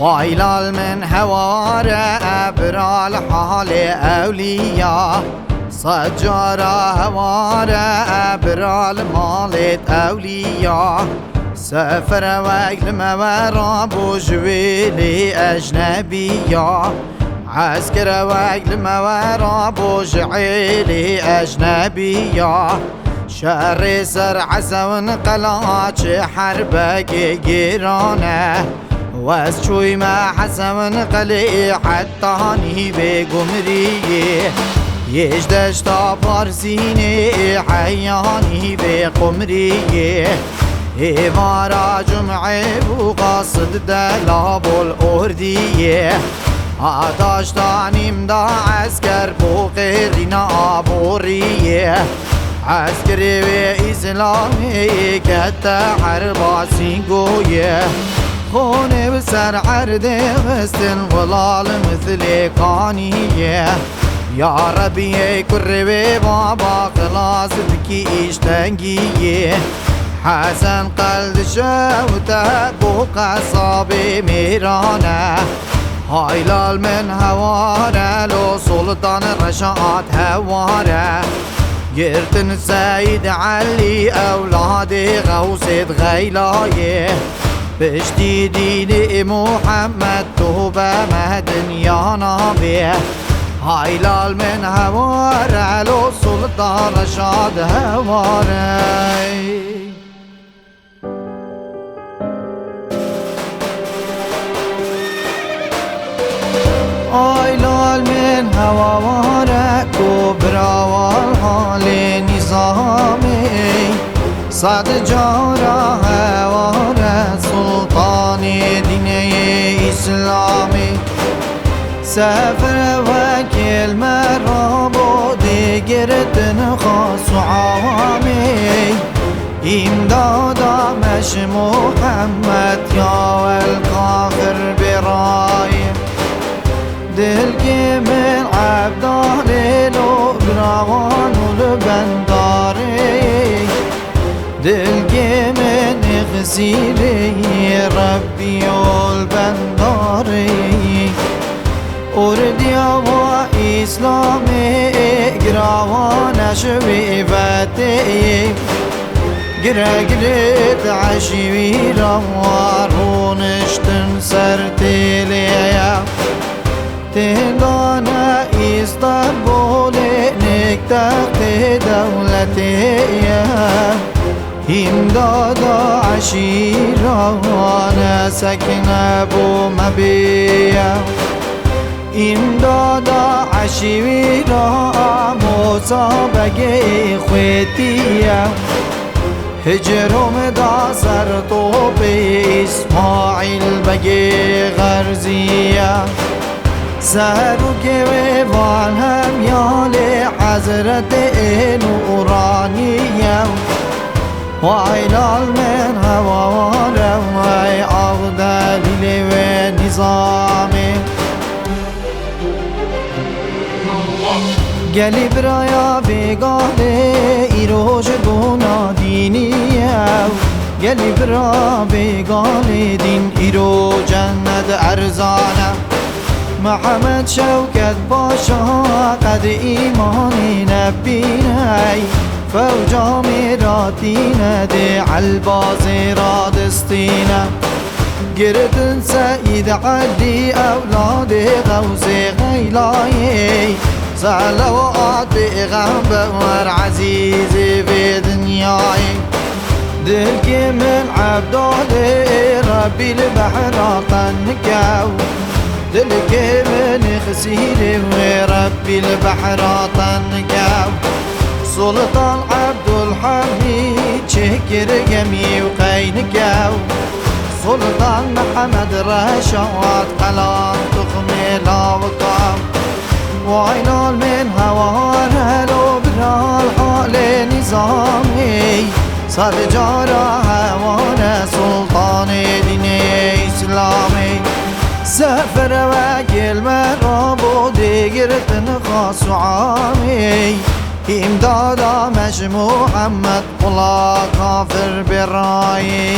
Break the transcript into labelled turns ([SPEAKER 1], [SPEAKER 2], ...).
[SPEAKER 1] ويلال من هوار أبرال حال أولياء صجارة هوار أبرال مالت أولياء سفر وقل مورا بوجويلي أجنبية عسكر وقل مورا بوجعيلي أجنبية شهر سر عسون قلاتش حربك جيرانه واز شوي ما حسن قلي حتى هاني بقمريه يجدش بارزيني حياني بقمريه إبارة جمعي وقصد دلاب الأردية عطاش تانيم دا عسكر بوغيرنا عبوريه عسكري وإسلامي كتا حربا سينقويه خوني بسر عردي غستن ولال مثل قانية يا ربي كربي بابا خلاص بكيش تنقية حسن قلد شوتك وقصابي ميرانة هايلال من هواره لو سلطان رشاد هواره يرتن سيد علي أولادي غوثة غيلايه بشتي دين محمد توبة مهدن يا نبي هايلال من هوار علو سلطان رشاد هواري هايلال من هوار كبرى والحال نظامي صد جارة هوار سلطان دين إسلامي سفر وكل مرابو ديگردن خاص عوامي إمدادا مش محمد يا والكافر برايم دلقي من عبدالي لو براوان ولبنداري دلقي من غزيلي ربي والبنداري أرديا وإسلامي إقراوانا شوي فاتي قرقلت عشيرا وارونشتن سرتي ليا تهدانا إسطنبولي نكتاقي دولتي إمدادا عشيرا وانا سكن أبو مبيا إمدادا عشيرا مصابقي خويتيا هجرم دا سرطوبي إسماعيل بقي غرزيا سهرو كيوان هم يالي حضرت نورانيا وعلال من هواره وي أغدالي ونظامي قلي برايا بقالي إيروج دونا دينيا قلي برا بقالي دين إيرو جند أرزانا محمد شوكت باشا قد إيماني نبيناي فوجا ميراتينا دي عالبازي رادستينا قردن سيد علي أولادي غوزي غيلاي صلوات بغنبور عزيزي في دنياي دلقي من عبدالي ربي البحر طنكاو دلقي من خسيري وربي البحر طنكاو سلطان عبد الحميد شكر جميع وقينكاو سلطان محمد رشاد قلان تخمي لاوكاو وعينال من هوار لو برا الحال نظامي صار جارة هوار سلطان دين إسلامي سفر وكل مرابو ديگرتن خاص عامي إمدادا مش محمد ولا كافر براي